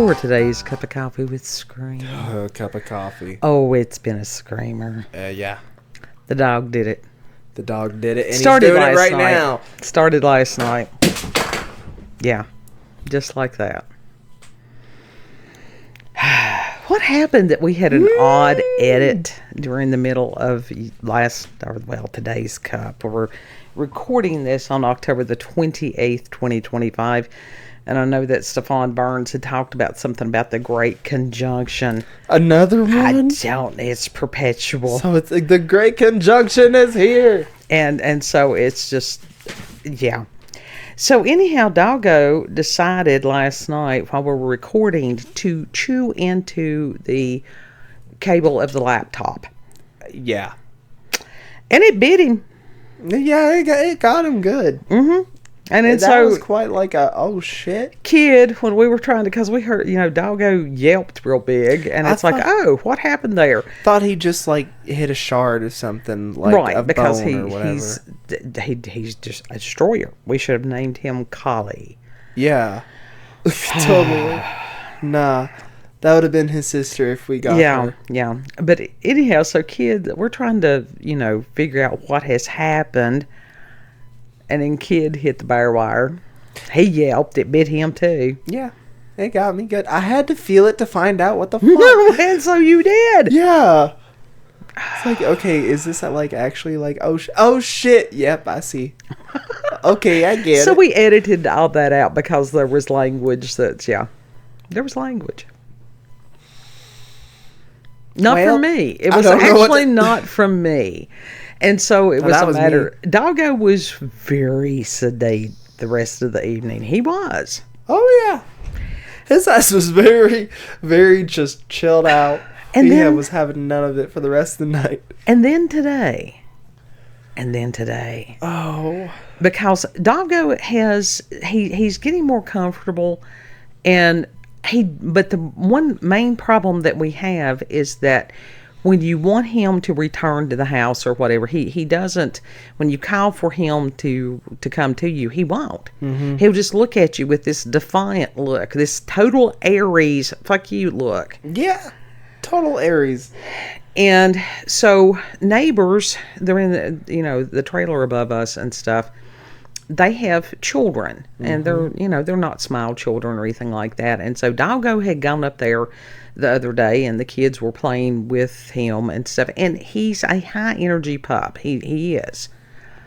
for today's cup of coffee with Scream? Cup of coffee. Oh, it's been a screamer. Yeah. The dog did it. The dog did it, and Started he's doing last it right night. now. Started last night. Yeah, just like that. What happened that we had an odd edit during the middle of today's cup? We're recording this on October the 28th, 2025. And I know that Stephon Burns had talked about something about the Great Conjunction. Another one? It's perpetual. So it's like the Great Conjunction is here. And so it's just, yeah. So anyhow, Doggo decided last night while we were recording to chew into the cable of the laptop. Yeah. And it bit him. Yeah, it got him good. Mm-hmm. And then that was quite like a, oh shit. Kid, when we were trying to, because we heard, Doggo yelped real big. And it's what happened there? Thought he just like hit a shard or something, like a because bone or whatever. He's just a destroyer. We should have named him Collie. Yeah. Totally. Nah. That would have been his sister if we got her. Yeah. But anyhow, so kid, we're trying to, figure out what has happened. And then kid hit the bare wire. He yelped. It bit him too. Yeah. It got me good. I had to feel it to find out what the fuck. And so you did. Yeah. It's like, okay, is this actually oh shit. Yep, I see. Okay, I get it. So we edited all that out because there was language there was language. Not from me. It was actually not from me. And so it was a matter. Doggo was very sedate the rest of the evening. He was. Oh, yeah. His ass was very, very just chilled out. And he was having none of it for the rest of the night. And then today. Oh. Because Doggo he's getting more comfortable. But the one main problem that we have is that when you want him to return to the house or whatever, he doesn't. When you call for him to come to you, he won't. Mm-hmm. He'll just look at you with this defiant look, this total Aries, fuck you look. Yeah, total Aries. And so neighbors, they're in the trailer above us and stuff. They have children, and they're not small children or anything like that. And so Doggo had gone up there the other day, and the kids were playing with him and stuff. And he's a high energy pup. He is.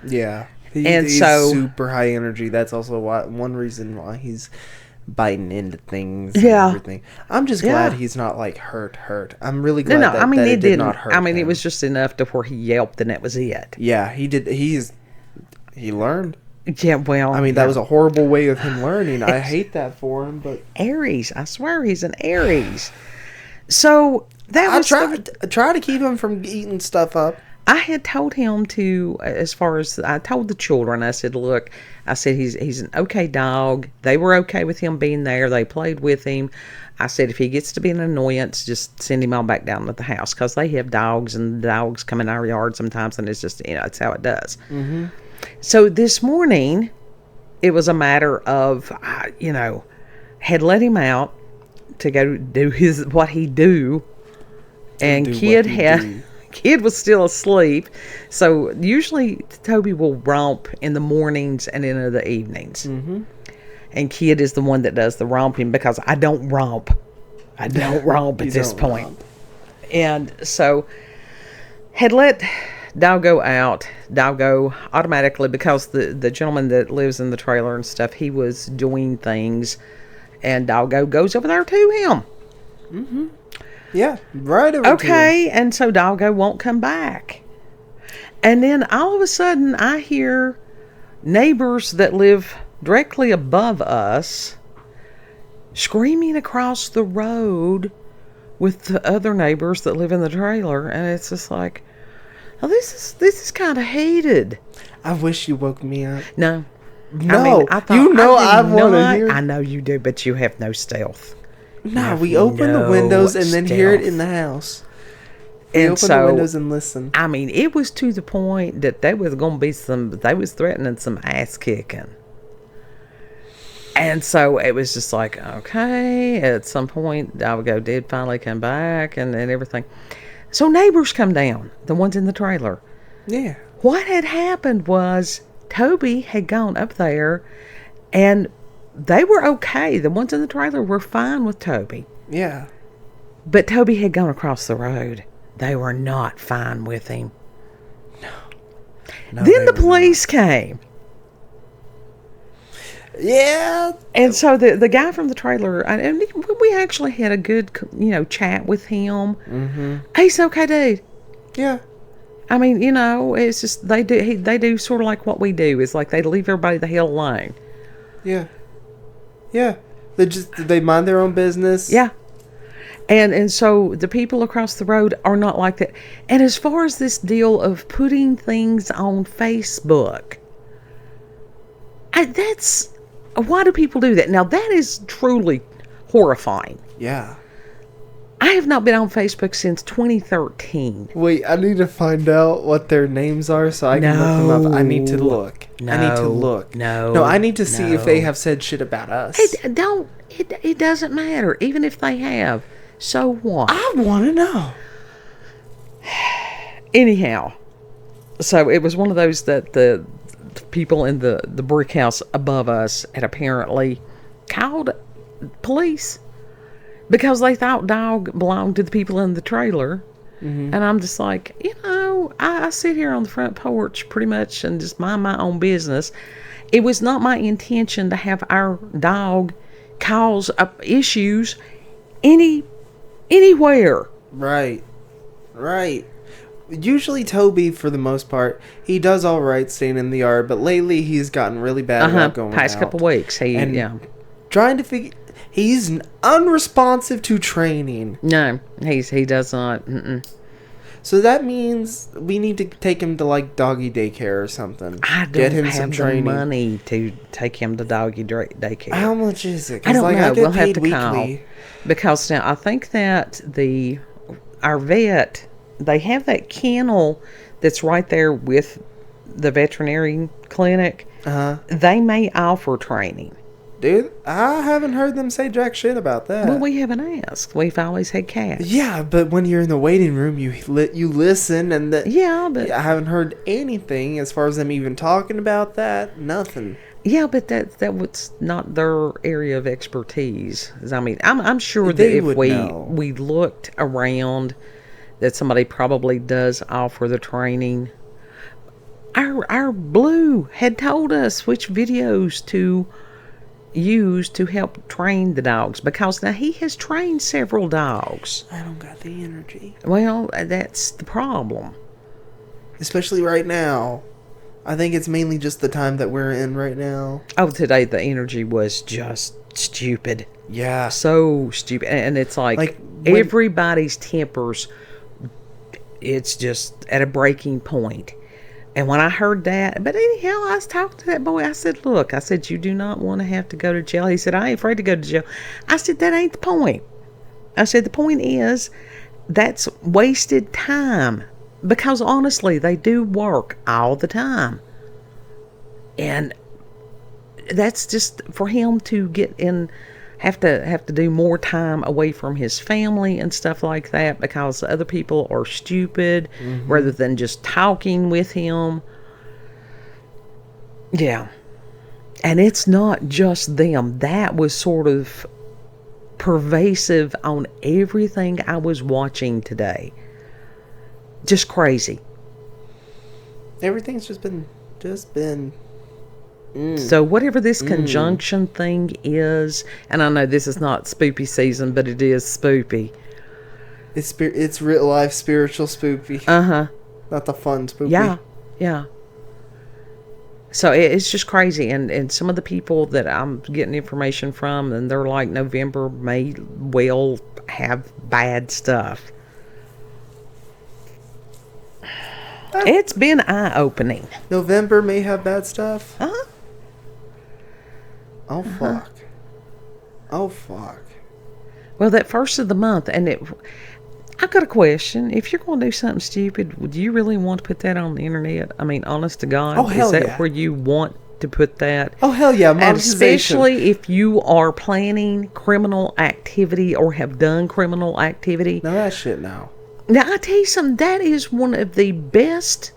Yeah, he's super high energy. That's also one reason why he's biting into things. And everything. I'm just glad he's not hurt. I'm really glad that it did not hurt. I mean, it was just enough to where he yelped, and that was it. Yeah, he did. He learned. Yeah, well... I mean, that was a horrible way of him learning. I hate that for him, but... Aries. I swear he's an Aries. So, that was... I try to keep him from eating stuff up. I had told him to, I told the children, I said, look, he's an okay dog. They were okay with him being there. They played with him. I said, if he gets to be an annoyance, just send him on back down to the house, because they have dogs, and dogs come in our yard sometimes, and it's just, it's how it does. Mm-hmm. So this morning, it was a matter of, had let him out to go do what he do, and Kid was still asleep. So usually Toby will romp in the mornings and into the evenings. Mm-hmm. And Kid is the one that does the romping, because I don't romp. At this point. Romp. And so had let Doggo out. Doggo automatically, because the gentleman that lives in the trailer and stuff, he was doing things, and Doggo goes over there to him. Mm-hmm. Yeah, right over to him. And so Doggo won't come back. And then all of a sudden, I hear neighbors that live directly above us screaming across the road with the other neighbors that live in the trailer, and it's just like, oh, this is kind of hated. I wish you woke me up. No. I thought, I want to hear. I know you do, but you have no stealth. No, we open the windows and then hear it in the house. We open the windows and listen. I mean, it was to the point that they was threatening some ass kicking. And so it was just like, okay, at some point, Dalgo did finally come back and everything. So neighbors come down, the ones in the trailer. Yeah. What had happened was Toby had gone up there and they were okay. The ones in the trailer were fine with Toby. Yeah. But Toby had gone across the road. They were not fine with him. No, then the police came. Yeah. And so the guy from the trailer, and we actually had a good, chat with him. Mm-hmm. He's okay, dude. Yeah. I mean, it's just they do sort of like what we do. It's like they leave everybody the hell alone. Yeah. Yeah. They mind their own business. Yeah. And so the people across the road are not like that. And as far as this deal of putting things on Facebook, why do people do that? Now, that is truly horrifying. Yeah. I have not been on Facebook since 2013. Wait, I need to find out what their names are so I can look them up. I need to look. No. I need to look. No, I need to see if they have said shit about us. It doesn't matter. Even if they have. So what? I want to know. Anyhow, so it was one of those that the people in the brick house above us had apparently called police because they thought dog belonged to the people in the trailer. Mm-hmm. And I'm just like, I sit here on the front porch pretty much and just mind my own business. It was not my intention to have our dog cause issues anywhere. Right. Usually Toby, for the most part, he does all right staying in the yard, but lately he's gotten really bad about going past out. couple of weeks. Trying to figure... He's unresponsive to training. No, he does not. Mm-mm. So that means we need to take him to, like, doggy daycare or something. I don't have the money to take him to doggy daycare. How much is it? I don't know. We'll have to weekly. call. Because now I think that our vet, they have that kennel that's right there with the veterinary clinic. Uh-huh. They may offer training. Dude, I haven't heard them say jack shit about that. Well, we haven't asked. We've always had cats. Yeah, but when you're in the waiting room, you listen, and but I haven't heard anything as far as them even talking about that. Nothing. Yeah, but that was not their area of expertise. I mean, I'm sure that if we looked around, that somebody probably does offer the training. Our Blue had told us which videos to use to help train the dogs, because now he has trained several dogs. I don't got the energy. Well, that's the problem. Especially right now. I think it's mainly just the time that we're in right now. Oh, today the energy was just stupid. Yeah. So stupid. And it's like everybody's tempers, it's just at a breaking point. And when I heard that, but anyhow, I was talking to that boy. I said, look, you do not want to have to go to jail. He said, I ain't afraid to go to jail. I said, that ain't the point. I said, the point is, that's wasted time. Because honestly, they do work all the time. And that's just for him to get in, have to do more time away from his family and stuff like that, because other people are stupid rather than just talking with him. Yeah. And it's not just them. That was sort of pervasive on everything I was watching today. Just crazy. Everything's just been So whatever this conjunction thing is, and I know this is not spoopy season, but it is spoopy. It's real life spiritual spoopy. Not the fun spoopy. Yeah. So it's just crazy, and some of the people that I'm getting information from, and they're like, November may well have bad stuff. It's been eye-opening. November may have bad stuff? Uh-huh. Oh, fuck. Oh, fuck. Well, that first of the month, and I've got a question. If you're going to do something stupid, would you really want to put that on the internet? I mean, honest to God. Oh, hell is that yeah. where you want to put that. Oh, hell yeah. And especially if you are planning criminal activity or have done criminal activity. No, that shit now. Now, I tell you something. That is one of the best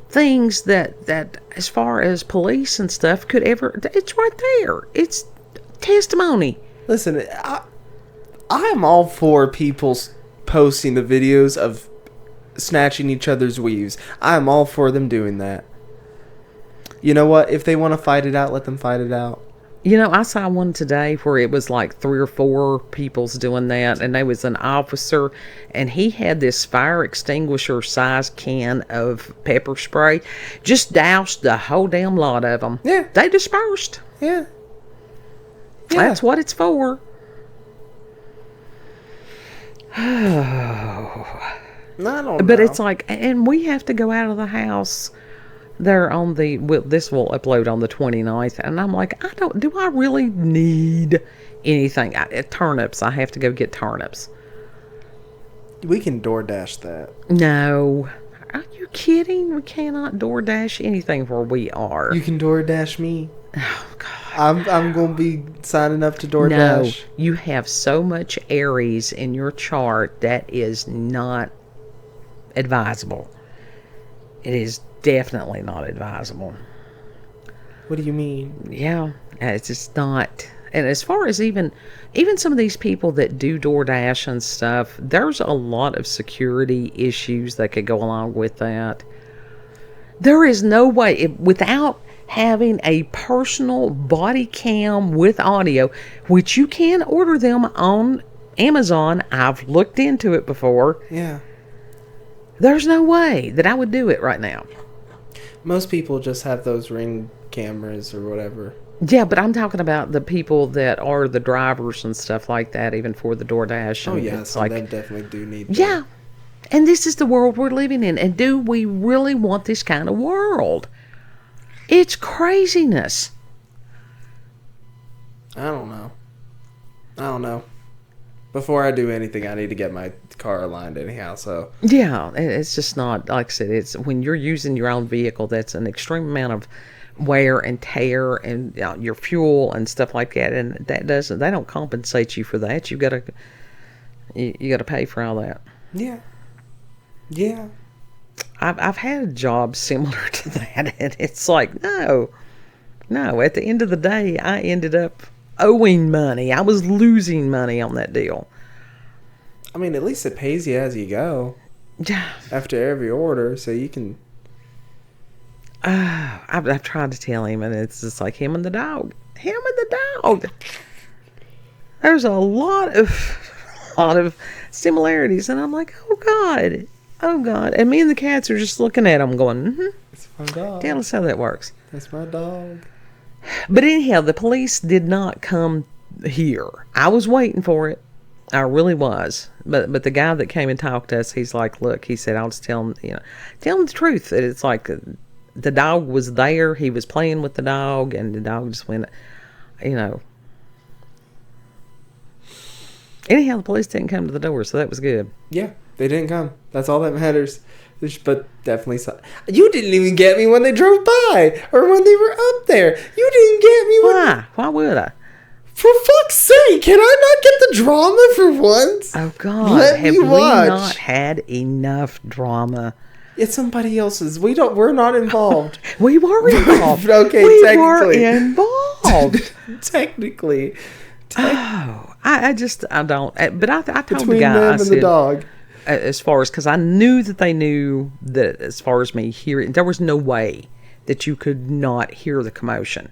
things that as far as police and stuff could ever. It's right there. It's testimony. Listen, I am all for people posting the videos of snatching each other's weaves. I am all for them doing that. You know what? If they want to fight it out, let them fight it out. You know, I saw one today where it was like 3 or 4 people's doing that, and there was an officer, and he had this fire extinguisher size can of pepper spray, just doused the whole damn lot of them. Yeah. They dispersed. Yeah. That's what it's for. I don't know. But it's like, and we have to go out of the house there on the, this will upload on the 29th, and I'm like, do I really need anything? Turnips, I have to go get turnips. We can DoorDash that. No. Are you kidding? We cannot DoorDash anything where we are. You can DoorDash me. Oh, God. I'm going to be signing up to DoorDash. No, you have so much Aries in your chart that is not advisable. It is definitely not advisable. What do you mean? Yeah, it's just not. And as far as even some of these people that do DoorDash and stuff, there's a lot of security issues that could go along with that. There is no way, without having a personal body cam with audio, which you can order them on Amazon. I've looked into it before. Yeah. There's no way that I would do it right now. Most people just have those Ring cameras or whatever. Yeah, but I'm talking about the people that are the drivers and stuff like that, even for the DoorDash. Oh, yeah, so they definitely do need that. Yeah, and this is the world we're living in. And do we really want this kind of world? It's craziness. I don't know. Before I do anything, I need to get my car aligned anyhow, so. Yeah, it's just not, like I said, it's when you're using your own vehicle, that's an extreme amount of wear and tear and your fuel and stuff like that, and they don't compensate you for that. You gotta pay for all that. Yeah. I've had a job similar to that, and it's like, no, at the end of the day, I ended up owing money. I was losing money on that deal. I mean, at least it pays you as you go. Yeah. After every order, so you can. I've tried to tell him, and it's just like him and the dog. There's a lot of similarities, and I'm like, oh God. And me and the cats are just looking at him going, It's my dog. Tell us how that works. That's my dog. But anyhow, the police did not come here. I was waiting for it. I really was. But the guy that came and talked to us, he's like, look, he said, I'll just tell him the truth. That it's like the dog was there. He was playing with the dog, and the dog just went, Anyhow, the police didn't come to the door, so that was good. Yeah, they didn't come. That's all that matters. But definitely, you didn't even get me when they drove by or when they were up there. You didn't get me when. Why? Why would I? For fuck's sake! Can I not get the drama for once? Oh God! Have we not had enough drama? It's somebody else's. We're not involved. We were involved. Okay, we technically. were involved. Technically. Oh, I don't. But I told Between the guy, them and the dog. As far as, because I knew that they knew that as far as me hearing, there was no way that you could not hear the commotion.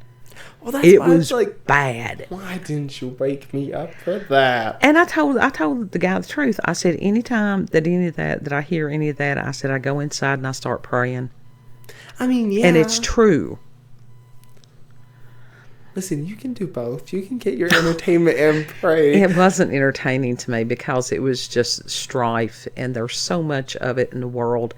Well, that's why was like, bad. Why didn't you wake me up for that? And I told the guy the truth. I said, anytime that any of that I hear any of that, I said, I go inside and I start praying. I mean, yeah. And it's true. Listen, you can do both. You can get your entertainment and pray. It wasn't entertaining to me because it was just strife, and there's so much of it in the world.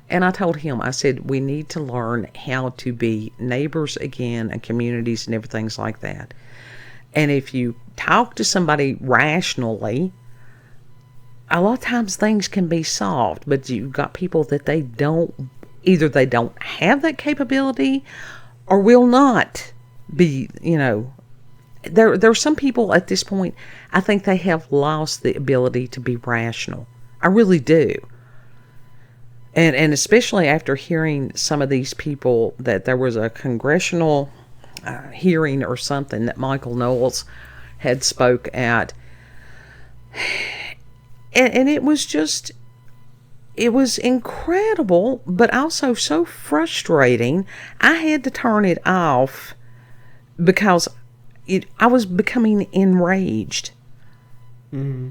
And I told him, I said, we need to learn how to be neighbors again and communities and everything like that. And if you talk to somebody rationally, a lot of times things can be solved, but you've got people that either they don't have that capability, or will not be, there are some people at this point, I think they have lost the ability to be rational. I really do. And especially after hearing some of these people, that there was a congressional hearing or something that Michael Knowles had spoke at. And it was just, it was incredible, but also so frustrating. I had to turn it off because I was becoming enraged. Mm-hmm.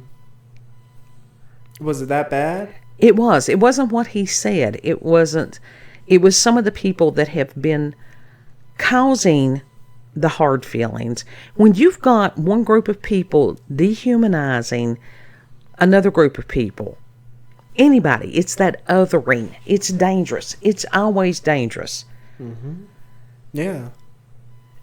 Was it that bad? It was. It wasn't what he said. It wasn't. It was some of the people that have been causing the hard feelings. When you've got one group of people dehumanizing another group of people, anybody, it's that othering. It's dangerous. It's always dangerous. Mm-hmm. Yeah.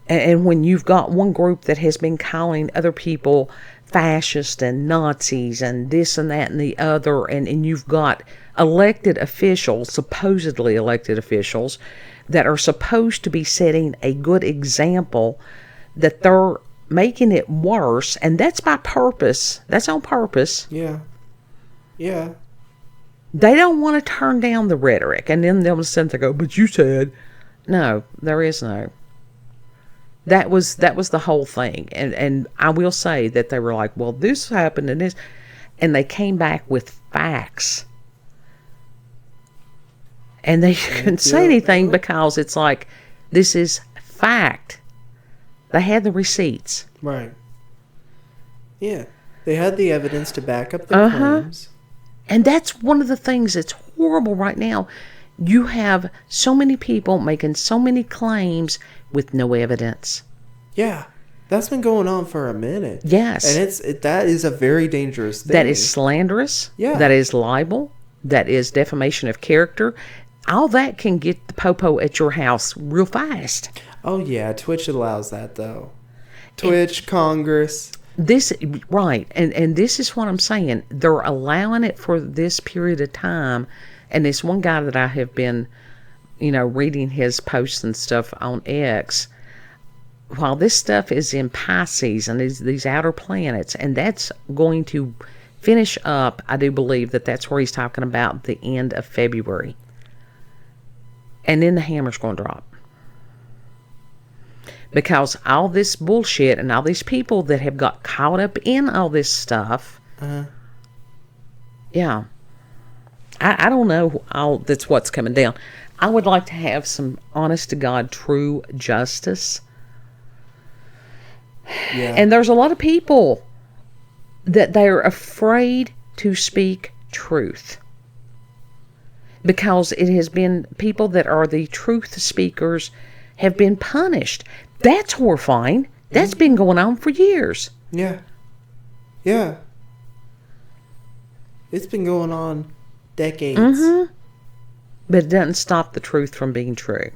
And when you've got one group that has been calling other people fascist and Nazis and this and that and the other, and you've got elected officials, supposedly elected officials, that are supposed to be setting a good example, that they're making it worse, and that's by purpose. That's on purpose. Yeah. Yeah. They don't want to turn down the rhetoric, and then they'll sit there and go, but you said. No, there is no. That was the whole thing. And I will say that they were like, well, this happened and this. And they came back with facts. And they couldn't say anything because it's like, this is fact. They had the receipts. Right. Yeah. They had the evidence to back up their claims. And that's one of the things that's horrible right now. You have so many people making so many claims with no evidence. Yeah. That's been going on for a minute. Yes. And that is a very dangerous thing. That is slanderous. Yeah. That is libel. That is defamation of character. All that can get the popo at your house real fast. Oh, yeah. Twitch allows that, though. Twitch, Congress. Right. And this is what I'm saying. They're allowing it for this period of time. And this one guy that I have been, reading his posts and stuff on X, while this stuff is in Pisces and these outer planets, and that's going to finish up, I do believe that's where he's talking about the end of February. And then the hammer's going to drop. Because all this bullshit and all these people that have got caught up in all this stuff, yeah. I don't know that's what's coming down. I would like to have some honest to God true justice. Yeah. And there's a lot of people that they're afraid to speak truth. Because it has been people that are the truth speakers have been punished. That's horrifying. That's been going on for years. Yeah. Yeah. It's been going on decades. Mm-hmm. But it doesn't stop the truth from being true.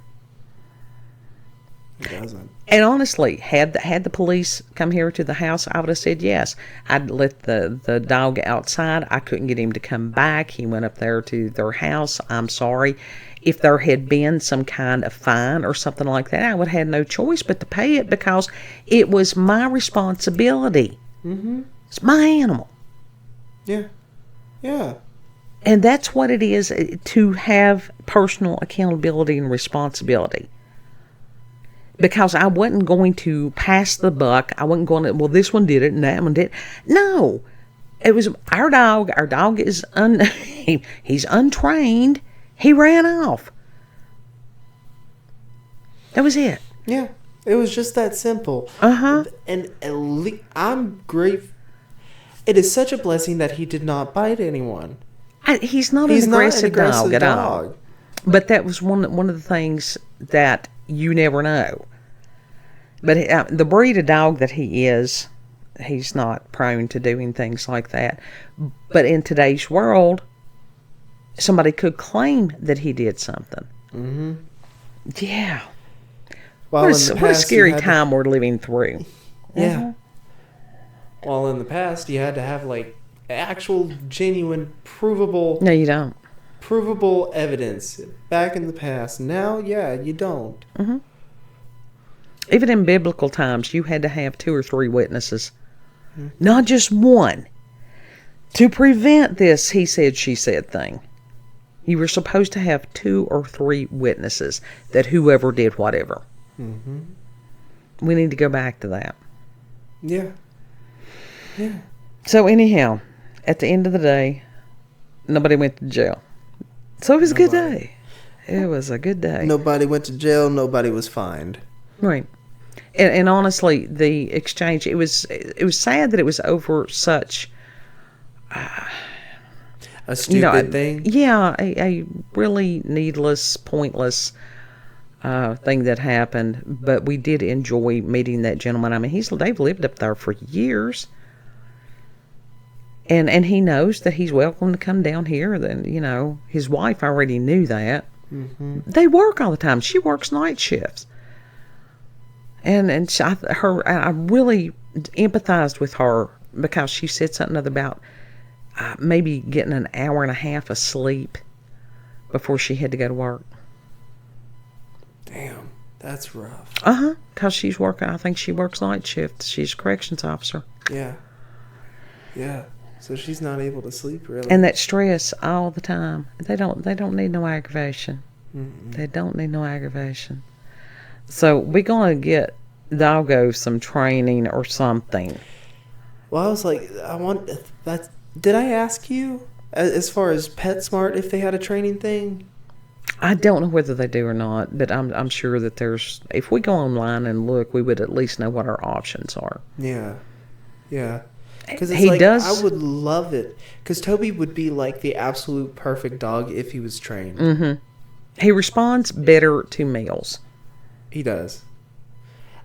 It doesn't. And honestly, had the police come here to the house, I would have said yes. I'd let the dog outside. I couldn't get him to come back. He went up there to their house. I'm sorry. If there had been some kind of fine or something like that, I would have had no choice but to pay it because it was my responsibility. Mm-hmm. It's my animal. Yeah. Yeah. And that's what it is, to have personal accountability and responsibility. Because I wasn't going to pass the buck. I wasn't going to, well, this one did it and that one did. No. It was our dog. Our dog is, he's untrained. He ran off. That was it. Yeah. It was just that simple. Uh-huh. And I'm grateful. It is such a blessing that he did not bite anyone. He's not an aggressive dog at all. But that was one of the things that you never know. But the breed of dog that he is, he's not prone to doing things like that. But in today's world, somebody could claim that he did something. Mm-hmm. Yeah. Well, what a scary time we're living through. Yeah. Mm-hmm. Well, in the past, you had to have, actual, genuine, provable... No, you don't. Provable evidence back in the past. Now, yeah, you don't. Mm-hmm. Even in biblical times, you had to have 2 or 3 witnesses. Not just one. To prevent this he said, she said thing. You were supposed to have 2 or 3 witnesses that whoever did whatever. Mm-hmm. We need to go back to that. Yeah. Yeah. So anyhow, at the end of the day, nobody went to jail. So it was a good day. It was a good day. Nobody went to jail. Nobody was fined. Right. And honestly, the exchange, it was sad that it was over such a stupid thing. Yeah, a really needless, pointless thing that happened. But we did enjoy meeting that gentleman. I mean, they've lived up there for years. And he knows that he's welcome to come down here. Then, his wife already knew that. Mm-hmm. They work all the time. She works night shifts. And I really empathized with her because she said something about maybe getting an hour and a half of sleep before she had to go to work. Damn, that's rough. Because she's working. I think she works night shift. She's a corrections officer. Yeah. Yeah. So she's not able to sleep, really. And that stress all the time. They don't need no aggravation. Mm-mm. They don't need no aggravation. So we're going to get Doggo some training or something. Well, I was like, did I ask you, as far as PetSmart, if they had a training thing? I don't know whether they do or not, but I'm sure that if we go online and look, we would at least know what our options are. Yeah. Yeah. Because I would love it. Because Toby would be like the absolute perfect dog if he was trained. Mm-hmm. He responds better to males. He does.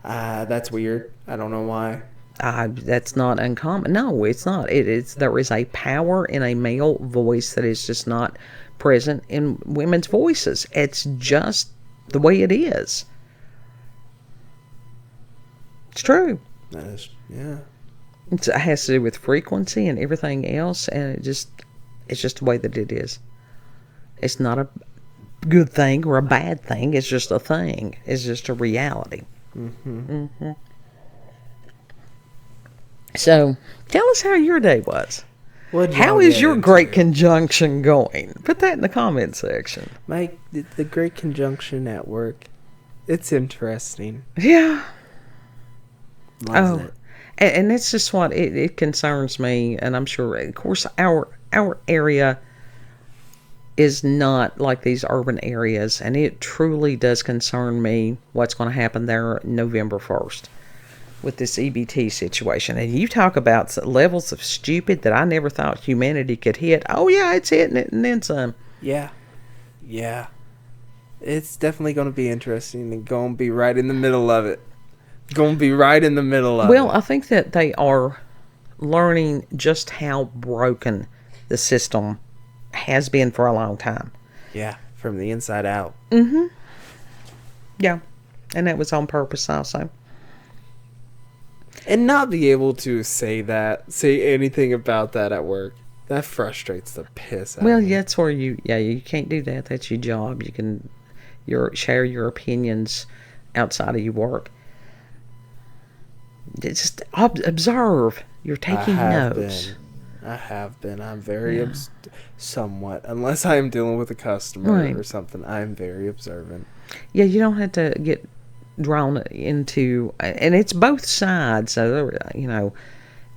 That's weird. I don't know why. That's not uncommon. No, it's not. There is a power in a male voice that is just not present in women's voices. It's just the way it is. It's true. Yeah. It has to do with frequency and everything else, and it's just the way that it is. It's not a good thing or a bad thing. It's just a thing. It's just a reality. Mm-hmm. Mm-hmm. So, tell us how your day was. How is your great conjunction going? Put that in the comment section. The great conjunction at work, it's interesting. Yeah. Loves it. And it's just what it concerns me, and I'm sure, of course, our area is not like these urban areas, and it truly does concern me what's going to happen there November 1st with this EBT situation. And you talk about levels of stupid that I never thought humanity could hit. Oh, yeah, it's hitting it and then some. Yeah. Yeah. It's definitely going to be interesting and going to be right in the middle of it. Well, I think that they are learning just how broken the system has been for a long time. Yeah, from the inside out. Mm-hmm. Yeah, and that was on purpose also. And not be able to say anything about that at work, that frustrates the piss out of me. Well, that's where you can't do that. That's your job. You can share your opinions outside of your work. Just observe. You're taking notes. I have been. I'm very somewhat. Unless I am dealing with a customer or something, I'm very observant. Yeah, you don't have to get drawn into, and it's both sides. So,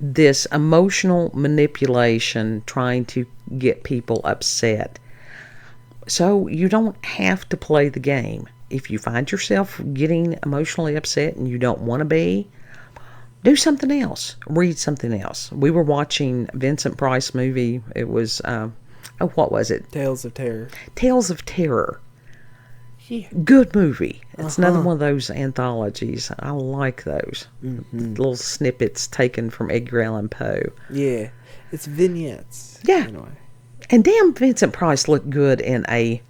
this emotional manipulation trying to get people upset. So you don't have to play the game. If you find yourself getting emotionally upset and you don't want to be, do something else. Read something else. We were watching Vincent Price movie. It was, what was it? Tales of Terror. Tales of Terror. Yeah. Good movie. It's another one of those anthologies. I like those. Mm-hmm. Little snippets taken from Edgar Allan Poe. Yeah. It's vignettes. Yeah. Anyway. And damn, Vincent Price looked good in a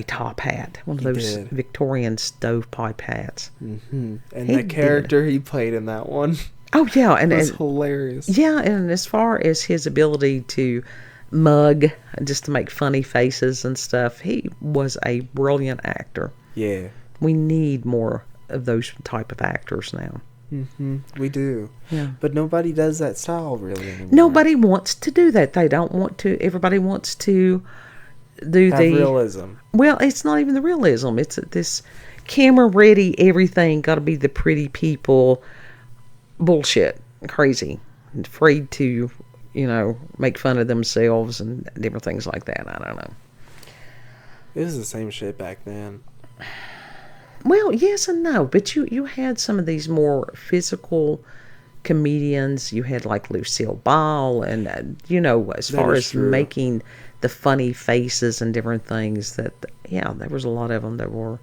top hat, one of those Victorian stovepipe hats. Mm-hmm. And the character he played in that one. Oh yeah, and it was hilarious. Yeah, and as far as his ability to mug, just to make funny faces and stuff, he was a brilliant actor. Yeah, we need more of those type of actors now. Mm-hmm. We do. Yeah. But nobody does that style really anymore. Nobody wants to do that. They don't want to. Everybody wants to do have realism. Well, it's not even the realism. It's this camera ready, everything got to be the pretty people bullshit. Crazy. Afraid to, make fun of themselves and different things like that. I don't know. It was the same shit back then. Well, yes and no, but you had some of these more physical comedians. You had like Lucille Ball, and as far as true. Making the funny faces and different things. There was a lot of them that were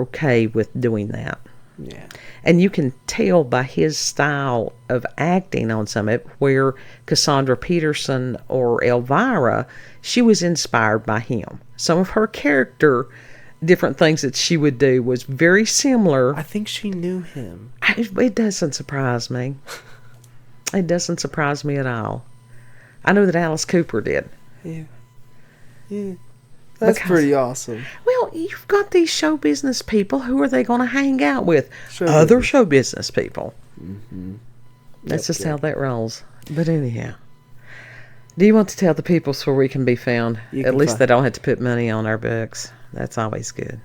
okay with doing that. Yeah, and you can tell by his style of acting on some of it, where Cassandra Peterson or Elvira, she was inspired by him. Some of her character. Different things that she would do was very similar. I think she knew him. It doesn't surprise me. It doesn't surprise me at all. I know that Alice Cooper did. Yeah. That's pretty awesome. Well, you've got these show business people. Who are they going to hang out with? Other show business people. Mm-hmm. That's just how that rolls. But anyhow. Do you want to tell the people where we can be found? At least they don't have to put money on our books. That's always good.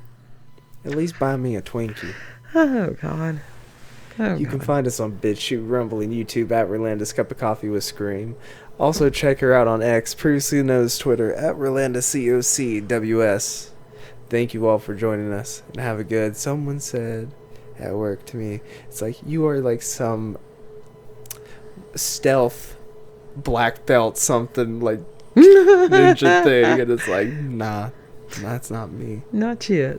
At least buy me a Twinkie. Oh, God. You can find us on BitChute, Rumble, and YouTube at Rolanda's Cup of Coffee with Scream. Also, check her out on X, previously known as Twitter, at RolandaCOCWS. Thank you all for joining us, and have a good... Someone said at work to me, it's like, you are like some stealth black belt something, like, ninja thing, and it's like, nah. That's not me. Not yet.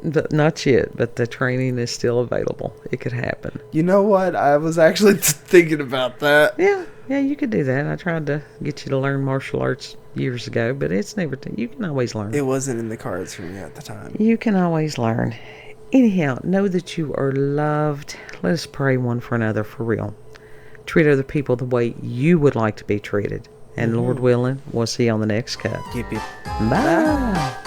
But the training is still available. It could happen. You know what? I was actually thinking about that. Yeah, you could do that. I tried to get you to learn martial arts years ago, but it's never... You can always learn. It wasn't in the cards for me at the time. You can always learn. Anyhow, know that you are loved. Let us pray one for another for real. Treat other people the way you would like to be treated. And Lord willing, we'll see you on the next cup. Yippee. Bye.